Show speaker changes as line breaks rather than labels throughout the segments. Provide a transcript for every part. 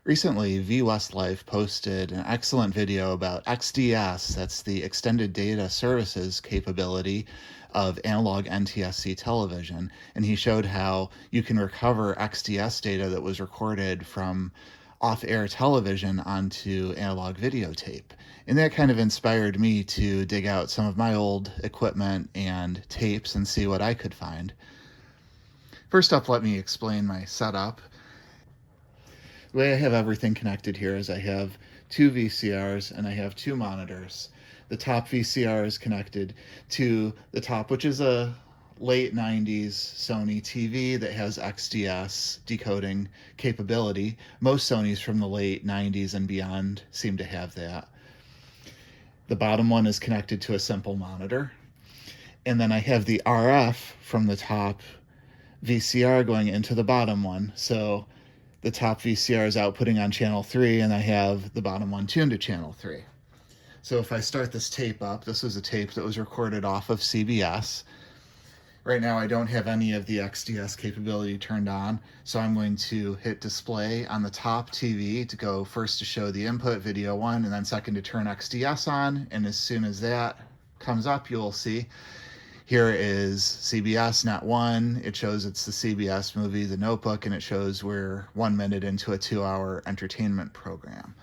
Recently, Westlife posted an excellent video about XDS, that's the Extended Data Services capability of analog NTSC television, and he showed how you can recover XDS data that was recorded from off-air television onto analog videotape. And that kind of inspired me to dig out some of my old equipment and tapes and see what I could find. First up, let me explain my setup. The way I have everything connected here is I have two VCRs and I have two monitors. The top VCR is connected to the top, which is a late 90s Sony TV that has XDS decoding capability. Most Sonys from the late 90s and beyond seem to have that. The bottom one is connected to a simple monitor. And then I have the RF from the top VCR going into the bottom one. So the top VCR is outputting on channel 3, and I have the bottom one tuned to channel 3. So if I start this tape up, this was a tape that was recorded off of CBS. Right now I don't have any of the XDS capability turned on, so I'm going to hit display on the top TV to go first to show the input, video 1, and then second to turn XDS on, and as soon as that comes up, you'll see here is CBS Net 1. It shows it's the CBS movie, The Notebook, and it shows we're 1 minute into a 2-hour entertainment program.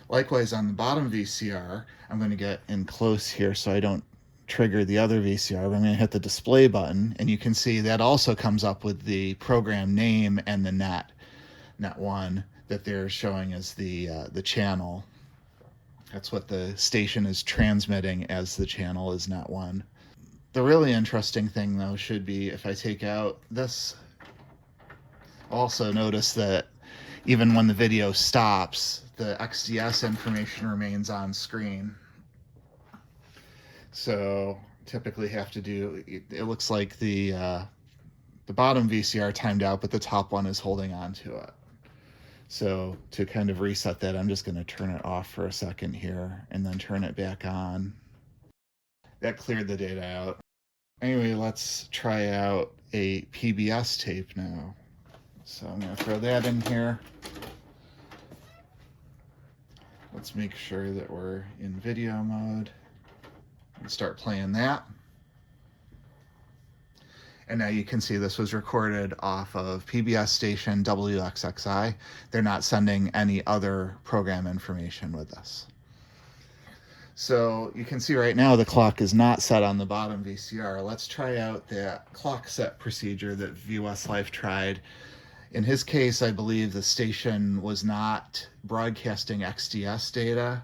Likewise, on the bottom VCR, I'm going to get in close here so I don't trigger the other VCR, but I'm going to hit the display button, and you can see that also comes up with the program name and the Net 1 that they're showing as the channel. That's what the station is transmitting as the channel is Net 1. The really interesting thing, though, should be if I take out this. Also notice that even when the video stops, the XDS information remains on screen. So typically have to do, it looks like the bottom VCR timed out, but the top one is holding on to it. So to kind of reset that, I'm just going to turn it off for a second here and then turn it back on. That cleared the data out. Anyway, let's try out a PBS tape now. So I'm going to throw that in here. Let's make sure that we're in video mode and start playing that. And now you can see this was recorded off of PBS station WXXI. They're not sending any other program information with this. So you can see right now the clock is not set on the bottom VCR. Let's try out that clock set procedure that Westlife tried. In his case, I believe the station was not broadcasting XDS data,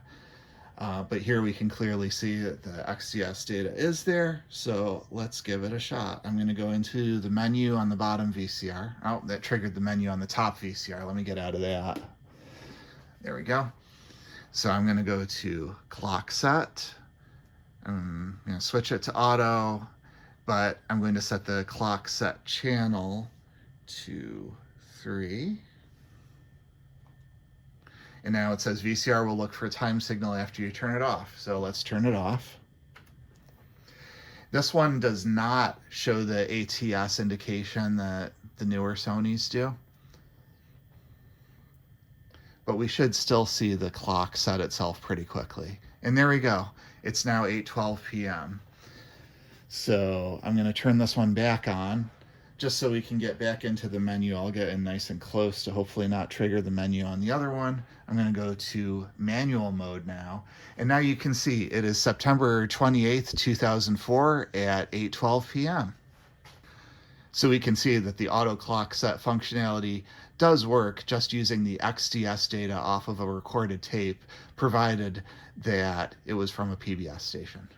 but here we can clearly see that the XDS data is there. So let's give it a shot. I'm going to go into the menu on the bottom VCR. Oh, that triggered the menu on the top VCR. Let me get out of that. There we go. So I'm going to go to clock set. I'm going to switch it to auto, but I'm going to set the clock set channel to 3. And now it says VCR will look for a time signal after you turn it off. So let's turn it off. This one does not show the ATS indication that the newer Sonys do. But we should still see the clock set itself pretty quickly. And there we go. It's now 8:12 p.m. So I'm going to turn this one back on just so we can get back into the menu. I'll get in nice and close to hopefully not trigger the menu on the other one. I'm going to go to manual mode now. And now you can see it is September 28th, 2004 at 8:12 p.m. So we can see that the auto clock set functionality does work just using the XDS data off of a recorded tape, provided that it was from a PBS station.